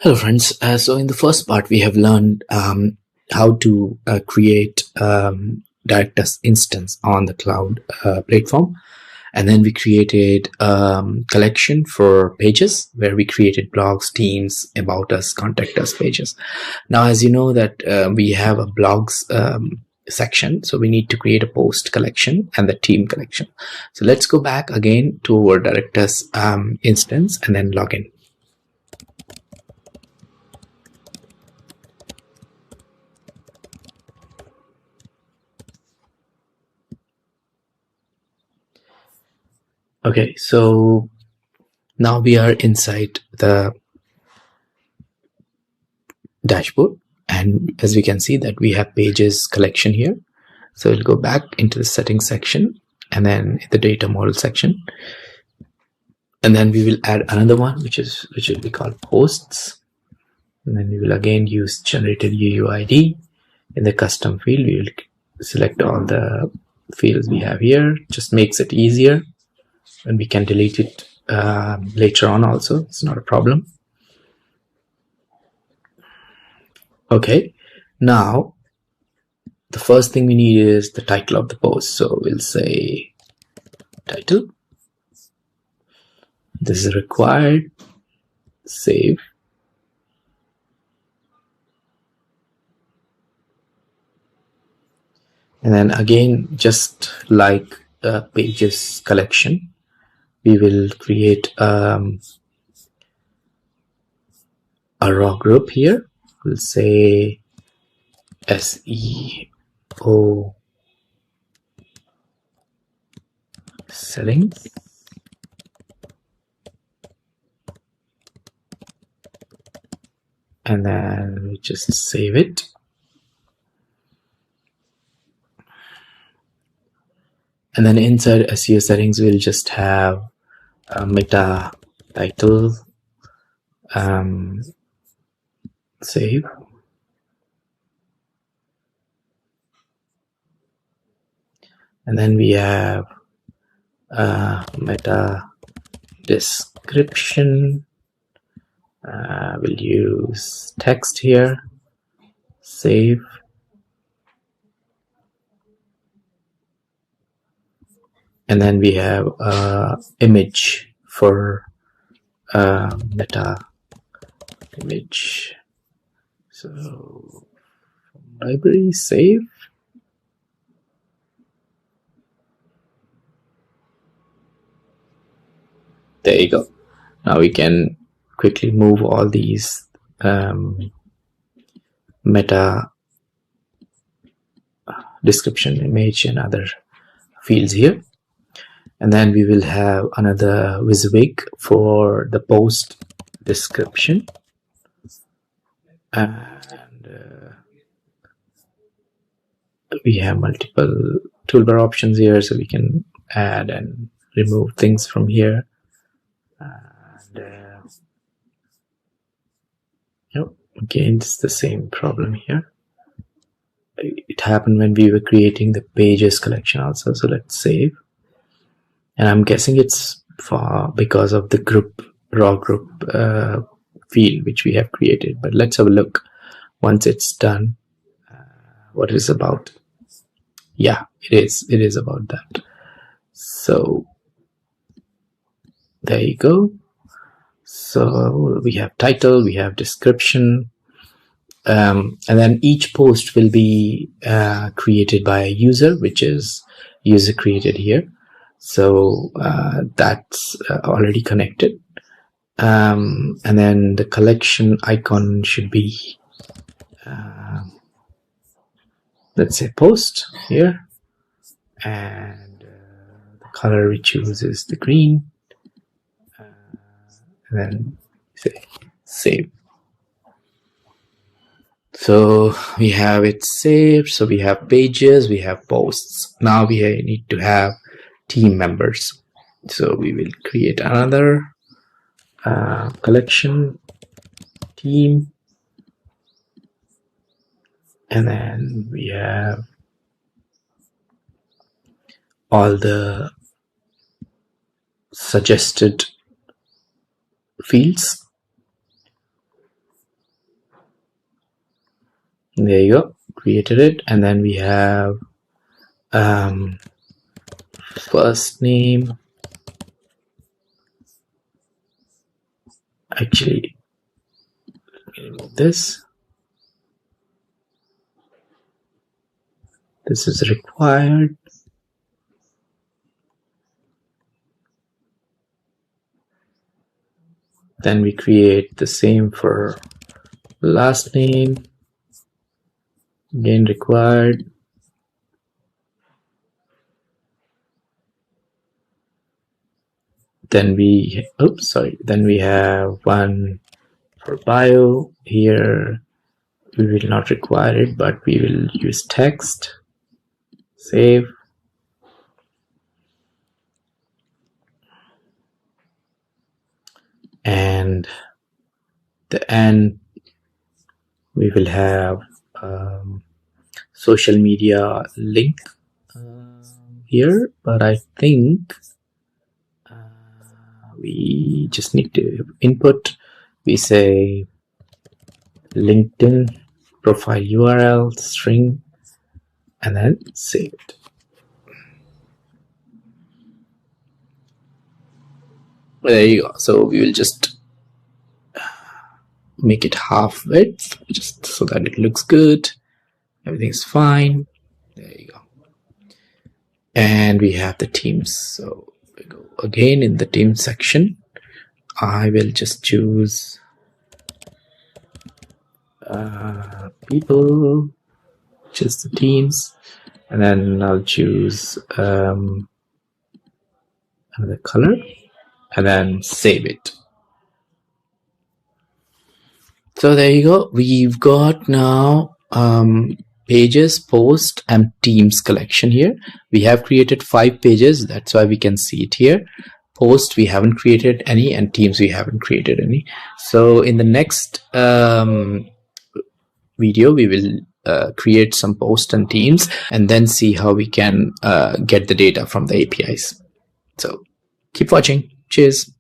Hello friends, so in the first part we have learned how to create Directus instance on the cloud platform, and then we created collection for pages where we created blogs, themes, about us, contact us pages. Now as you know that we have a blogs section, so we need to create a post collection and the theme collection. So let's go back again to our Directus instance and then log in. Okay, so now we are inside the dashboard, and as we can see that we have pages collection here. So we'll go back into the settings section and then the data model section, and then we will add another one which will be called posts, and then we will again use generated UUID. In the custom field we will select all the fields we have here. Just makes it easier, and we can delete it later on also, it's not a problem. Okay, now the first thing we need is the title of the post, so we'll say title. This is required. Save. And then again, just like pages collection, we will create a raw group here. We'll say SEO settings. And then we just save it. And then inside SEO settings, we'll just have a meta title, save. And then we have meta description. We'll use text here, save. And then we have image for meta image. So library, save. There you go. Now we can quickly move all these meta description, image, and other fields here. And then we will have another WYSIWYG for the post description. And we have multiple toolbar options here, so we can add and remove things from here. And again, it's the same problem here. It happened when we were creating the pages collection also, so let's save. And I'm guessing it's because of the group, raw group field which we have created. But let's have a look once it's done what it is about. Yeah, it is about that. So there you go. So we have title, we have description, and then each post will be created by a user, which is user created here. So that's already connected. And then the collection icon should be, let's say, post here. And the color we choose is the green. And then say save. So we have it saved. So we have pages, we have posts. Now we need to have team members. So we will create another collection team, and then we have all the suggested fields. There you go, created it. And then we have first name. Actually, remove this. This is required. Then we create the same for last name. Again, required. Then we, then we have one for bio. Here we will not require it, but we will use text. Save. And the end, we will have social media link here, but I think we just need to input. We say LinkedIn profile URL string, and then save it. There you go. So we will just make it half width, just so that it looks good. Everything's fine. There you go. And we have the teams. So we go again in the team section. I will just choose people, just the teams, and then I'll choose another color, and then save it. So there you go. We've got now pages, post, and teams collection here. We have created 5 pages. That's why we can see it here. Post, we haven't created any, and teams, we haven't created any. So in the next video, we will create some posts and teams, and then see how we can get the data from the APIs. So keep watching. Cheers.